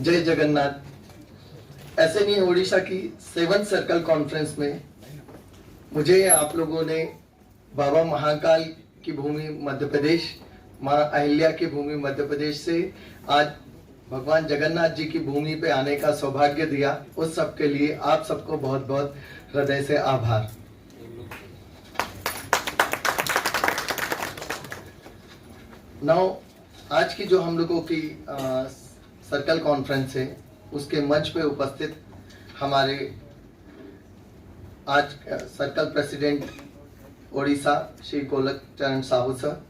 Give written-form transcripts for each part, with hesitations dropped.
जय जगन्नाथ। ऐसे नहीं ओडिशा की 7th सर्कल कॉन्फ्रेंस में मुझे आप लोगों ने बाबा महाकाल की भूमि मध्य प्रदेश, माँ अहिल्या की भूमि मध्य प्रदेश से आज भगवान जगन्नाथ जी की भूमि पे आने का सौभाग्य दिया। उस सब के लिए आप सबको बहुत बहुत हृदय से आभार। नाउ आज की जो हम लोगों की सर्कल कॉन्फ्रेंस है उसके मंच पे उपस्थित हमारे आज सर्कल प्रेसिडेंट ओडिशा श्री गोलक चरण साहू सर,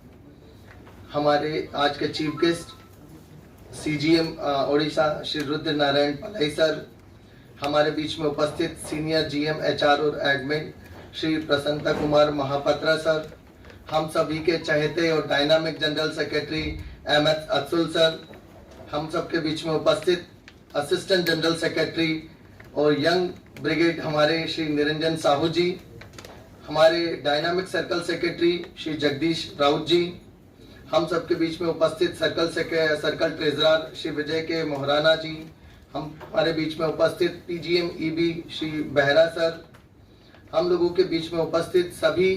हमारे आज के chief guest CGM Odisha Shri Rudra Narayan Palai sir, हमारे बीच में उपस्थित सीनियर जीएम एचआर और एडमिन श्री प्रसन्नता कुमार महापात्रा सर, हम सभी के चहेते और dynamic general secretary MS Atul sir, हम सबके बीच में उपस्थित असिस्टेंट जनरल सेक्रेटरी और यंग ब्रिगेड हमारे श्री निरंजन साहू जी, हमारे dynamic circle secretary Shri Jagdish Rout ji, हम सबके बीच में उपस्थित सर्कल ट्रेजरर श्री विजय के मोहराना जी, हमारे बीच में उपस्थित PGM EB Shri Behera sir, हम लोगों के बीच में उपस्थित सभी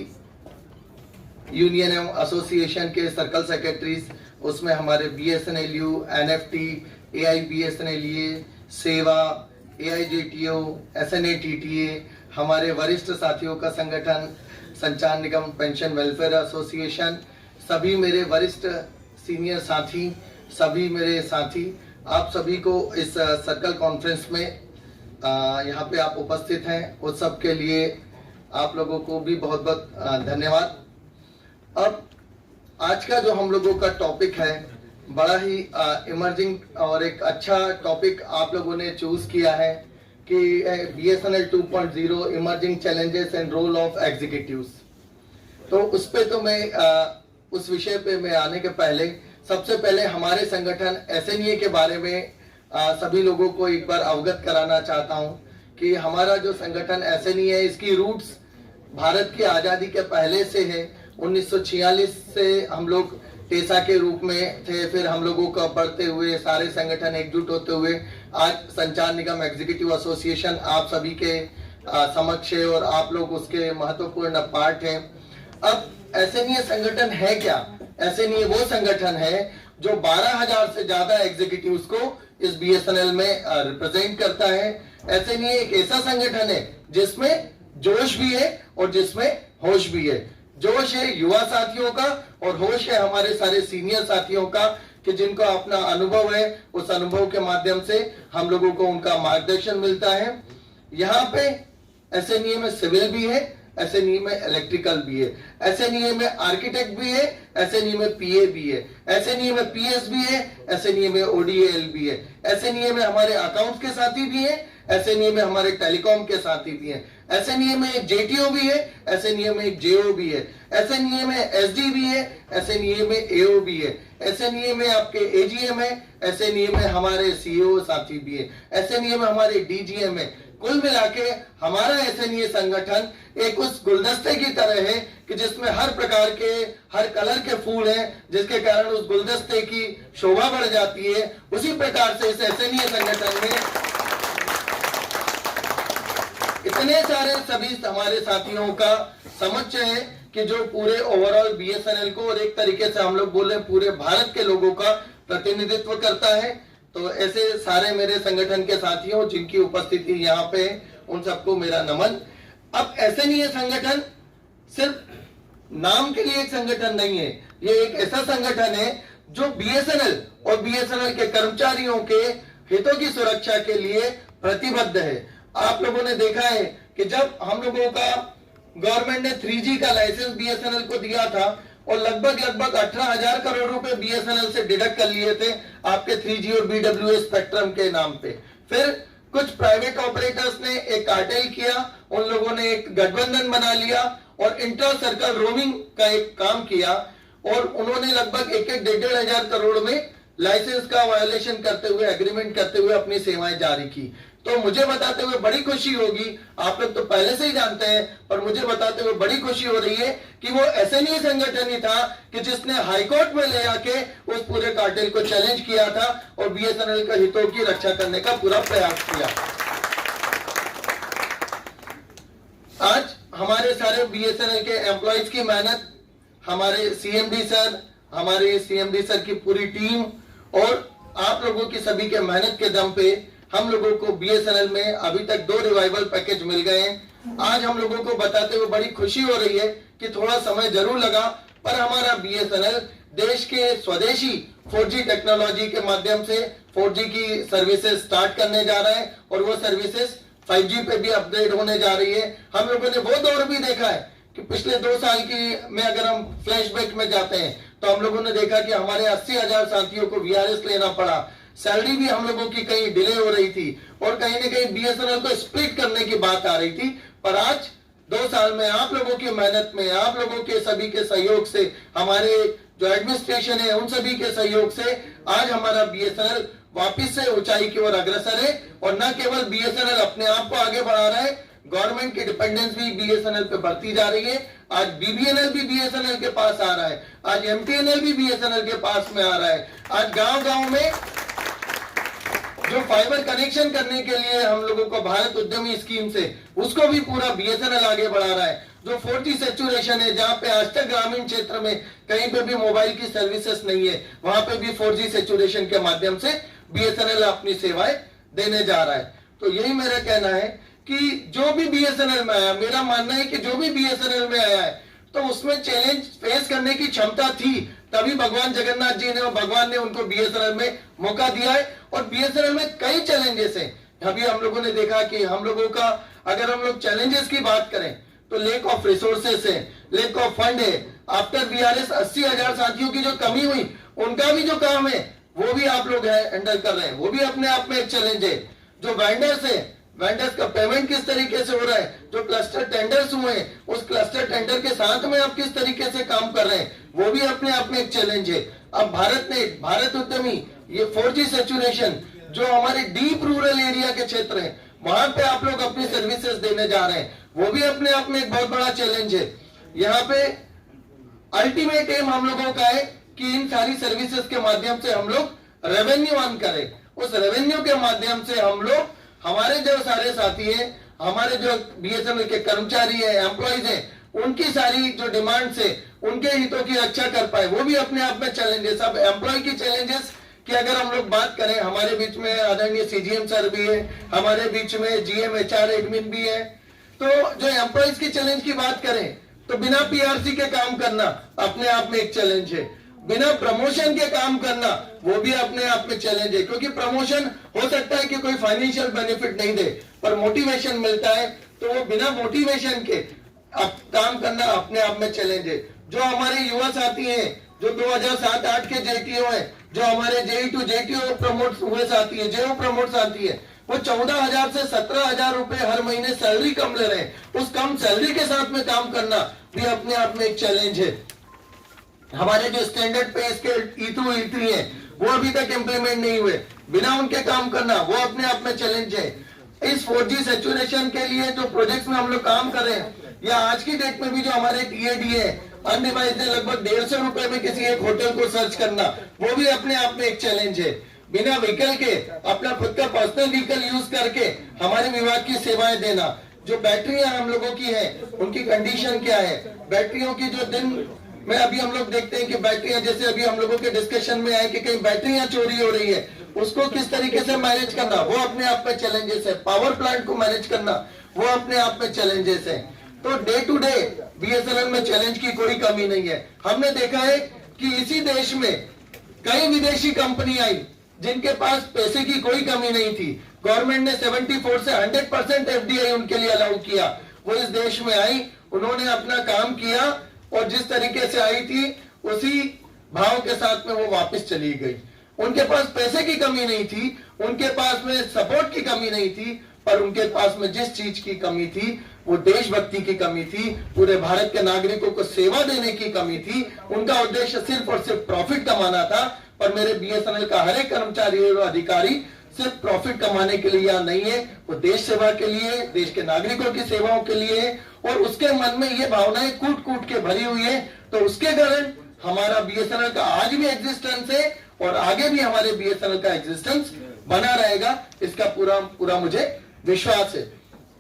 यूनियन एवं एसोसिएशन के सर्कल सेक्रेटरीज, उसमें हमारे बीएसएनएलयू, एनएफटी, एआईबीएसएनएलए, सेवा, एआईजेटीओ, एसएनएटीटीए, हमारे वरिष्ठ साथियों का संगठन संचार निगम पेंशन वेलफेयर एसोसिएशन, सभी मेरे वरिष्ठ सीनियर साथी, सभी मेरे साथी, आप सभी को इस सर्कल कॉन्फ्रेंस में यहाँ पे आप उपस्थित हैं, उस सब के लिए आप लोगों को भी बहुत बहुत धन्यवाद। अब आज का जो हम लोगों का टॉपिक है बड़ा ही इमर्जिंग और एक अच्छा टॉपिक आप लोगों ने चूज किया है कि BSNL 2.0 emerging challenges and role of executives. तो उस पे तो मैं उस विषय पे मैं आने के पहले सबसे पहले हमारे संगठन एसएनईए के बारे में सभी लोगों को एक बार अवगत कराना चाहता हूं कि हमारा जो संगठन एसएनईए है इसकी रूट्स भारत की आजादी के पहले से है। 1946 से हम लोग टेसा के रूप में थे, फिर हम लोगों का बढ़ते हुए सारे संगठन एकजुट होते हुए आज संचार निगम एग्जीक्यूटिव एसोसिएशन आप सभी के समक्ष है और आप लोग उसके महत्वपूर्ण पार्ट हैं। अब एसएनईए संगठन है क्या? एसएनईए वो संगठन है जो 12,000 से ज्यादा एग्जीक्यूटिव्स को इस बीएसएनएल में रिप्रेजेंट करता है। एसएनईए एक ऐसा संगठन है जिसमें जोश भी है और जिसमें होश भी है। जोश है युवा साथियों का और होश है हमारे सारे सीनियर साथियों का कि जिनको अपना अनुभव है, उस अनुभव के माध्यम से हम लोगों को उनका मार्गदर्शन मिलता है। यहाँ पे एसएनईए में सिविल भी है, एसएनईए में इलेक्ट्रिकल भी है, एसएनईए में आर्किटेक्ट भी है, एसएनईए में पीए भी है, एसएनईए में पीएस भी है, एसएनईए में ओडीएल भी है, एसएनईए में हमारे अकाउंट्स के साथी भी है, एसएनईए में हमारे टेलीकॉम के साथी भी हैं, एसएनईए में एक जेटीओ भी है, एसएनईए में एक जेओ भी है, एसएनईए में एसडी भी है, एसएनईए में एओ भी है, एसएनईए में आपके एजीएम है, एसएनईए में हमारे सीईओ साथी भी है, एसएनईए में हमारे डीजीएम है। कुल मिला के हमारा एसएनईए संगठन एक उस गुलदस्ते की तरह है कि जिसमें हर प्रकार के हर कलर के फूल हैं, जिसके कारण उस गुलदस्ते की शोभा बढ़ जाती है। उसी प्रकार से इस एसएनईए संगठन में इतने सारे सभी हमारे साथियों का समुच्चय है कि जो पूरे ओवरऑल बीएसएनएल को और एक तरीके से हम लोग बोले पूरे भारत के लोगों का प्रतिनिधित्व करता है। तो ऐसे सारे मेरे संगठन के साथियों जिनकी उपस्थिति यहाँ पे है, उन सबको मेरा नमन। अब एसएनईए संगठन सिर्फ नाम के लिए एक संगठन नहीं है, ये एक ऐसा संगठन है जो बीएसएनएल और बीएसएनएल के कर्मचारियों के हितों की सुरक्षा के लिए प्रतिबद्ध है। आप लोगों ने देखा है कि जब हम लोगों का गवर्नमेंट ने 3G का लाइसेंस बीएसएनएल को दिया था और लगभग 18,000 करोड़ रुपए बीएसएनएल से डिडक्ट कर लिए थे आपके 3G और बीडब्ल्यूएस स्पेक्ट्रम के नाम पे। फिर कुछ प्राइवेट ऑपरेटर्स ने एक कार्टेल किया, उन लोगों ने एक गठबंधन बना लिया और इंटर सर्कल रोमिंग का एक काम किया और उन्होंने लगभग 1,500 हजार करोड़ में लाइसेंस का वायोलेशन करते हुए, एग्रीमेंट करते हुए अपनी सेवाएं जारी की। तो मुझे बताते हुए बड़ी खुशी होगी, आप लोग तो पहले से ही जानते हैं, पर मुझे बताते हुए बड़ी खुशी हो रही है कि वो एसएनई संगठन ही था कि जिसने हाईकोर्ट में ले आके उस पूरे कार्टेल को चैलेंज किया था और बीएसएनएल के हितों की रक्षा करने का पूरा प्रयास किया। आज हमारे सारे बीएसएनएल के एम्प्लॉइज की मेहनत, हमारे सीएमडी सर की पूरी टीम और आप लोगों की सभी के मेहनत के दम पे हम लोगों को बीएसएनएल में अभी तक 2 रिवाइवल पैकेज मिल गए हैं। आज हम लोगों को बताते हुए बड़ी खुशी हो रही है कि थोड़ा समय जरूर लगा, पर हमारा बीएसएनएल देश के स्वदेशी 4G टेक्नोलॉजी के माध्यम से 4G की सर्विसेज स्टार्ट करने जा रहा है और वो सर्विसेज 5G पे भी अपग्रेड होने जा रही है। हम लोगों ने वो दौर भी देखा है कि पिछले 2 साल की में अगर हम फ्लैशबैक में जाते हैं तो हम लोगों ने देखा कि हमारे 80,000 साथियों को वीआरएस लेना पड़ा, सैलरी भी हम लोगों की कहीं डिले हो रही थी और कहीं ना कहीं बीएसएनएल को स्प्लिट करने की बात आ रही थी। पर आज 2 साल में आप लोगों की मेहनत में, आप लोगों के सभी के सहयोग से, हमारे जो एडमिनिस्ट्रेशन है उन सभी के सहयोग से आज हमारा बीएसएनएल वापिस से ऊंचाई की ओर अग्रसर है। और न केवल बीएसएनएल अपने आप को आगे बढ़ा रहा है, गवर्नमेंट की डिपेंडेंस भी बीएसएनएल पे बढ़ती जा रही है। आज बीबीएनएल भी बीएसएनएल के पास आ रहा है, आज एमटीएनएल भी बीएसएनएल के पास में आ रहा है। आज गांव-गांव में जो फाइबर कनेक्शन करने के लिए हम लोगों को भारत उद्यमी स्कीम से, उसको भी पूरा बीएसएनएल आगे बढ़ा रहा है। जो 4G सैचुरेशन है, जहां पे आज तक ग्रामीण क्षेत्र में कहीं पे भी मोबाइल की सर्विसेज नहीं है, वहां पे भी 4G सैचुरेशन के माध्यम से बीएसएनएल अपनी सेवाएं देने जा रहा है। तो यही मेरा कहना है कि जो भी बीएसएनएल में आया, मेरा मानना है कि जो भी बीएसएनएल में आया है तो उसमें चैलेंज फेस करने की क्षमता थी, तभी भगवान जगन्नाथ जी ने और भगवान ने उनको बीएसएनएल में मौका दिया है। और बीएसएनएल में कई चैलेंजेस हैं। अभी हम लोगों ने देखा कि हम लोगों का, अगर हम लोग चैलेंजेस की बात करें तो लेक ऑफ रिसोर्सेस है, लेक ऑफ फंड है। आफ्टर बीआरएस 80,000 साथियों की जो कमी हुई, उनका भी जो काम है वो भी आप लोग हैंडल कर रहे हैं, वो भी अपने आप में एक चैलेंज है। जो वेंडर्स है, वेंडर्स का पेमेंट किस तरीके से हो रहा है, जो क्लस्टर टेंडर्स हुए हैं, उस क्लस्टर टेंडर के साथ में आप किस तरीके से काम कर रहे हैं, वो भी अपने आप में एक चैलेंज है। अब भारत उद्यमी, ये 4G सैचुरेशन जो हमारे डीप रूरल एरिया के क्षेत्र है, वहां पे आप लोग अपनी सर्विसेज देने जा रहे हैं, वो भी अपने आप में एक बहुत बड़ा चैलेंज है। यहाँ पे अल्टीमेट एम हम लोगों का है कि इन सारी सर्विसेज के माध्यम से हम लोग रेवेन्यू अर्न करें। उस रेवेन्यू के माध्यम से हम लोग, हमारे जो सारे साथी हैं, हमारे जो बीएसएनएल के कर्मचारी हैं, एम्प्लॉइज हैं, उनकी सारी जो डिमांड्स है, उनके हितों की रक्षा कर पाए, वो भी अपने आप में चैलेंजेस। अब एम्प्लॉय की चैलेंजेस की अगर हम लोग बात करें, हमारे बीच में आदरणीय सीजीएम सर भी है, हमारे बीच में जीएम एचआर एडमिन भी है। तो जो एम्प्लॉइज की चैलेंज की बात करें तो बिना पीआरसी के काम करना अपने आप में एक चैलेंज है, बिना प्रमोशन के काम करना वो भी अपने आप में चैलेंज है। क्योंकि प्रमोशन हो सकता है कि कोई फाइनेंशियल बेनिफिट नहीं दे, पर मोटिवेशन मिलता है, तो वो बिना मोटिवेशन के काम करना अपने आप में चैलेंज है। जो हमारे युवा साथी हैं, जो 2007-8 के जेटीओ हैं, जो हमारे JE2 जेटीओ प्रमोट हुए साथी है, जेओ प्रमोट साथी है, वो 14,000 से 17,000 रुपए हर महीने सैलरी कम ले रहे हैं। उस कम सैलरी के साथ में काम करना भी अपने आप में एक चैलेंज है। हमारे जो स्टैंडर्ड पे स्केल E2 E3 है, वो अभी तक इंप्लीमेंट नहीं हुए, बिना उनके काम करना वो अपने आप में चैलेंज है। इस 4G सैचुरेशन के लिए जो प्रोजेक्ट्स में हम लोग काम कर रहे हैं, या आज की डेट में भी जो हमारे TAD है, अनडिवाइस है, लगभग 150 रुपए में किसी एक होटल को सर्च करना, वो भी अपने आप में एक चैलेंज है। बिना व्हीकल के, अपना खुद का पर्सनल व्हीकल यूज करके हमारे विभाग की सेवाएं देना। जो बैटरियां हम लोगों की है, उनकी कंडीशन क्या है, बैटरियों की जो दिन में अभी हम लोग देखते हैं कि बैटरियां, जैसे अभी हम लोगों के डिस्कशन में आए कि कहीं बैटरियां चोरी हो रही है, उसको किस तरीके से मैनेज करना, वो अपने आप में चैलेंजेस है। पावर प्लांट को मैनेज करना, वो अपने आप में चैलेंजेस है। तो डे टू डे बीएसएनएल में चैलेंज की कोई कमी नहीं है। हमने देखा है कि इसी देश में कई विदेशी कंपनी आई जिनके पास पैसे की कोई कमी नहीं थी। गवर्नमेंट ने 74 से 100% FDI उनके लिए अलाउ किया। वो इस देश में आई, उन्होंने अपना काम किया और जिस तरीके से आई थी उसी भाव के साथ में वो वापस चली गई। उनके पास पैसे की कमी नहीं थी, उनके पास में सपोर्ट की कमी नहीं थी, पर उनके पास में जिस चीज की कमी थी वो देशभक्ति की कमी थी, पूरे भारत के नागरिकों को सेवा देने की कमी थी। उनका उद्देश्य सिर्फ और सिर्फ प्रॉफिट कमाना था। पर मेरे बीएसएनएल का हर एक कर्मचारी और अधिकारी सिर्फ प्रॉफिट कमाने के लिए यहाँ नहीं है, वो देश सेवा के लिए, देश के नागरिकों की सेवाओं के लिए है, और उसके मन में ये भावनाएं कूट कूट के भरी हुई है। तो उसके कारण हमारा बीएसएनएल का आज भी एग्जिस्टेंस है और आगे भी हमारे बीएसएनएल का एग्जिस्टेंस बना रहेगा, इसका पूरा पूरा मुझे विश्वास है।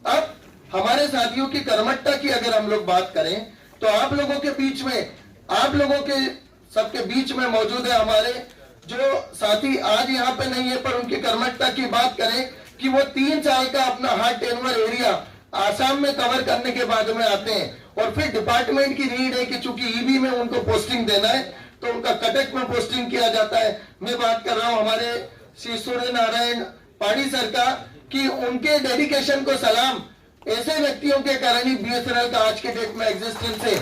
अब हमारे साथियों की कर्मठता की अगर हम लोग बात करें तो आप लोगों के बीच में, आप लोगों के सबके बीच में मौजूद है हमारे जो साथी आज यहाँ पे नहीं है, पर उनकी कर्मठता की बात करें कि वो 3 साल का अपना हार्ड टेनवर एरिया आसाम में कवर करने के बाद में आते हैं, और फिर डिपार्टमेंट की नीड है कि चूंकि ईबी में उनको पोस्टिंग देना है तो उनका कटक में पोस्टिंग किया जाता है। मैं बात कर रहा हूं हमारे श्री सूर्य नारायण पाड़ी सर का, कि उनके डेडिकेशन को सलाम, ऐसे व्यक्तियों के कारण ही बीएसएनएल का आज के डेट में एग्जिस्टेंस है।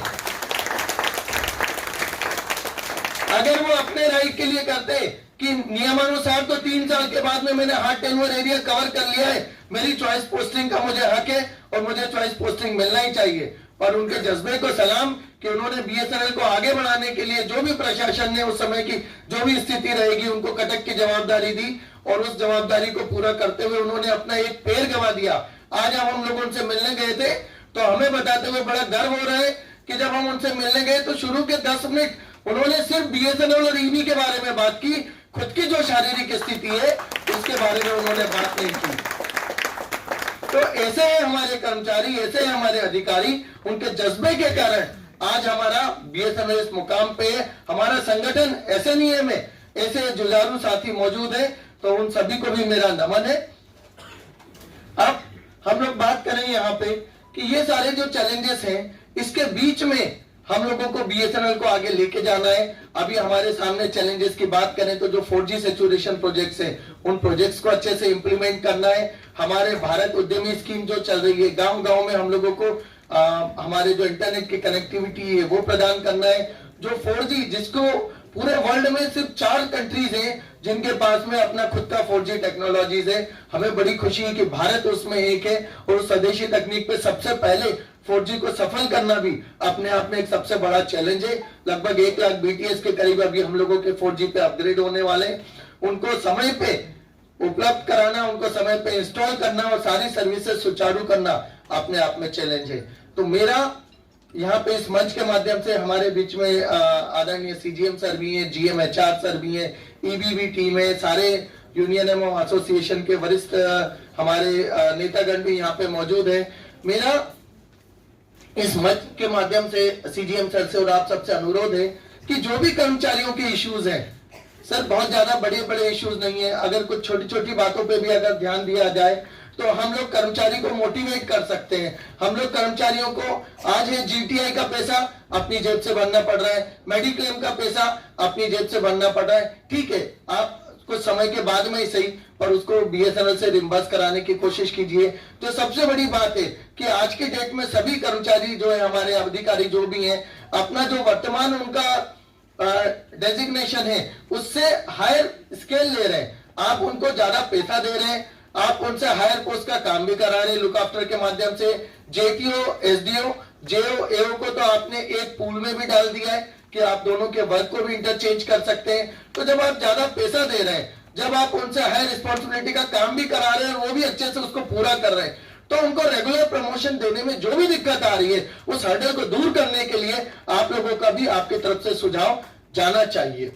अगर वो अपने राइट के लिए करते कि नियमानुसार तो 3 साल के बाद में मैंने हार्ड टेनवर एरिया कवर कर लिया है, मेरी चॉइस पोस्टिंग का मुझे हक है और मुझे चॉइस पोस्टिंग मिलना ही चाहिए, और उनके जज्बे को सलाम कि उन्होंने बीएसएनएल को आगे बढ़ाने के लिए जो भी प्रशासन ने उस समय की जो भी स्थिति रहेगी उनको कटक की जवाबदारी दी, और उस जवाबदारी को पूरा करते हुए उन्होंने अपना एक पैर गंवा दिया। आज हम लोग उनसे मिलने गए थे तो हमें बताते हुए बड़ा गर्व हो रहा है कि जब हम उनसे मिलने गए तो शुरू के 10 मिनट उन्होंने सिर्फ बीएसएनएल और ईबी के बारे में बात की, खुद की जो शारीरिक स्थिति है उसके बारे में उन्होंने बात नहीं की। तो ऐसे हैं हमारे कर्मचारी, ऐसे हैं हमारे अधिकारी, उनके जज्बे के कारण आज हमारा बीएसएनएल इस मुकाम पे है। हमारा संगठन ऐसे नियम में ऐसे जुझारू साथी मौजूद है, तो उन सभी को भी मेरा नमन है। अब हम लोग बात करें यहाँ पे कि ये सारे जो चैलेंजेस हैं इसके बीच में हम लोगों को बीएसएनएल को आगे लेके जाना है। अभी हमारे सामने चैलेंजेस की बात करें तो जो 4G सैचुरेशन प्रोजेक्ट्स हैं उन प्रोजेक्ट्स को अच्छे से इंप्लीमेंट करना है। हमारे भारत उद्यमी स्कीम जो चल रही है, गांव-गांव में हम लोगों को हमारे जो इंटरनेट की कनेक्टिविटी है वो प्रदान करना है। जो 4G जिसको पूरे वर्ल्ड में सिर्फ 4 कंट्रीज हैं जिनके पास में अपना खुद का 4G टेक्नोलॉजीज है, हमें बड़ी खुशी है कि भारत उसमें एक है, और स्वदेशी तकनीक पे सबसे पहले 4G को सफल करना भी अपने आप में एक सबसे बड़ा चैलेंज है। लगभग 1 लाख BTS के करीब अभी हम लोगों के 4G पे अपग्रेड होने वाले, उनको समय पे उपलब्ध कराना, उनको समय पे इंस्टॉल करना और सारी सर्विसेज सुचारू करना अपने आप में चैलेंज है। तो मेरा यहाँ पे इस मंच के माध्यम से हमारे बीच में आदरणीय CGM सर भी हैं, GM HR सर भी हैं, EB भी टीम है, सारे यूनियन एवं एसोसिएशन के वरिष्ठ हमारे नेतागण भी यहाँ पे मौजूद है। मेरा इस मंच के माध्यम से CGM सर से और आप सबसे अनुरोध है कि जो भी कर्मचारियों के इश्यूज हैं, सर बहुत ज्यादा बड़े बड़े इश्यूज नहीं है, अगर कुछ छोटी छोटी बातों पे भी अगर ध्यान दिया जाए तो हम लोग कर्मचारी को मोटिवेट कर सकते हैं। हम लोग कर्मचारियों को आज है GTI का पैसा अपनी जेब से भरना पड़ रहा है, मेडिक्लेम का पैसा अपनी जेब से भरना पड़ रहा है, ठीक है आप कुछ समय के बाद में ही सही पर उसको बीएसएनएल से रिम्बर्स कराने की कोशिश कीजिए। तो सबसे बड़ी बात है कि आज के डेट में सभी कर्मचारी जो है, हमारे अधिकारी जो भी हैं, अपना जो वर्तमान उनका डेजिग्नेशन है उससे हायर स्केल ले रहे हैं। आप उनको ज्यादा पैसा दे रहे हैं, आप उनसे हायर पोस्ट का काम भी करा रहे हैं लुक आफ्टर के माध्यम से। JTO, SDO, JO, AO को तो आपने एक पूल में भी डाल दिया है कि आप दोनों के वर्क को भी इंटरचेंज कर सकते हैं। तो जब आप ज्यादा पैसा दे रहे हैं, जब आप उनसे हायर रिस्पॉन्सिबिलिटी का काम भी करा रहे हैं और वो भी अच्छे से उसको पूरा कर रहे हैं, तो उनको रेगुलर प्रमोशन देने में जो भी दिक्कत आ रही है उस हर्डल को दूर करने के लिए आप लोगों का भी आपकी तरफ से सुझाव जाना चाहिए।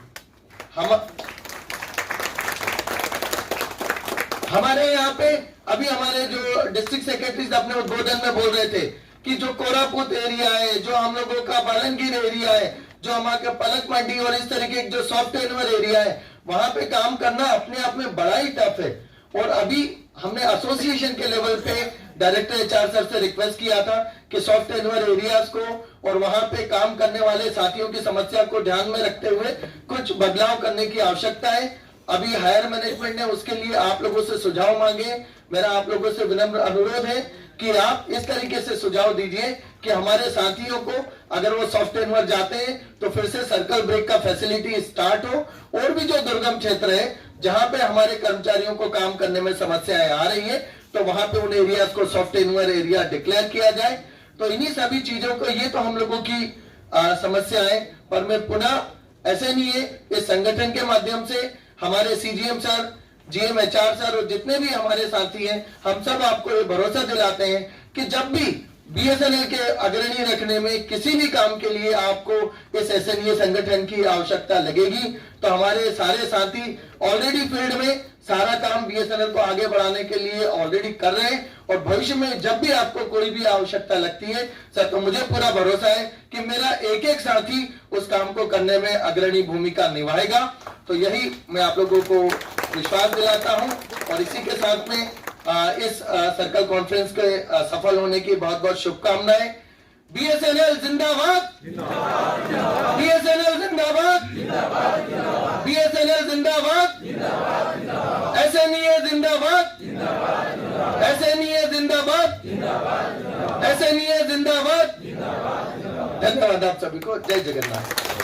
हमारे यहाँ पे अभी हमारे जो डिस्ट्रिक्ट सेक्रेटरीज अपने उद्बोधन में बोल रहे थे कि जो कोरापुट एरिया है, जो हम लोगों का बालनगीर एरिया है, जो हमारे पलक मंडी और इस तरीके जो सॉफ्टवेयर एरिया है, वहां पे काम करना अपने आप में बड़ा ही टफ है। और अभी हमने एसोसिएशन के लेवल पे डायरेक्टर HR सर से रिक्वेस्ट किया था कि सॉफ्टवेयर एरियाज को और वहां पे काम करने वाले साथियों की समस्या को ध्यान में रखते हुए कुछ बदलाव करने की आवश्यकता है। अभी हायर मैनेजमेंट ने उसके लिए आप लोगों से सुझाव मांगे। मेरा आप लोगों से विनम्र अनुरोध है कि आप इस तरीके से सुझाव दीजिए कि हमारे साथियों को अगर वो सॉफ्टवेयर जाते हैं तो फिर से सर्कल ब्रेक का फैसिलिटी स्टार्ट हो, और भी जो दुर्गम क्षेत्र है जहां पे हमारे कर्मचारियों को काम करने में समस्याएं आ रही है तो वहां पे उन एरियाज को सॉफ्टवेयर एरिया डिक्लेयर किया जाए। तो इन्हीं सभी चीजों को, ये तो हम लोगों की समस्याएं, पर मैं पुनः ऐसे नहीं है, इस संगठन के माध्यम से हमारे CGM सर, GMHR सर और जितने भी हमारे साथी हैं, हम सब आपको ये भरोसा दिलाते हैं कि जब भी BSNL के अग्रणी रखने में किसी भी काम के लिए आपको इस SNEA संगठन की आवश्यकता लगेगी तो हमारे सारे साथी ऑलरेडी फील्ड में सारा काम BSNL को आगे बढ़ाने के लिए ऑलरेडी कर रहे हैं और भविष्य में जब भी आपको कोई भी आवश्यकता लगती है सर तो मुझे पूरा भरोसा है कि मेरा एक एक साथी उस काम को करने में अग्रणी भूमिका निभाएगा। तो यही मैं आप लोगों को विश्वास दिलाता हूं और इसी के साथ में इस सर्कल कॉन्फ्रेंस के सफल होने की बहुत बहुत शुभकामनाएं। BSNL जिंदाबाद, BSNL जिंदाबाद, BSNL जिंदाबाद, SNEA जिंदाबाद, SNEA जिंदाबाद, SNEA जिंदाबाद। धन्यवाद आप सभी को। जय जगन्नाथ।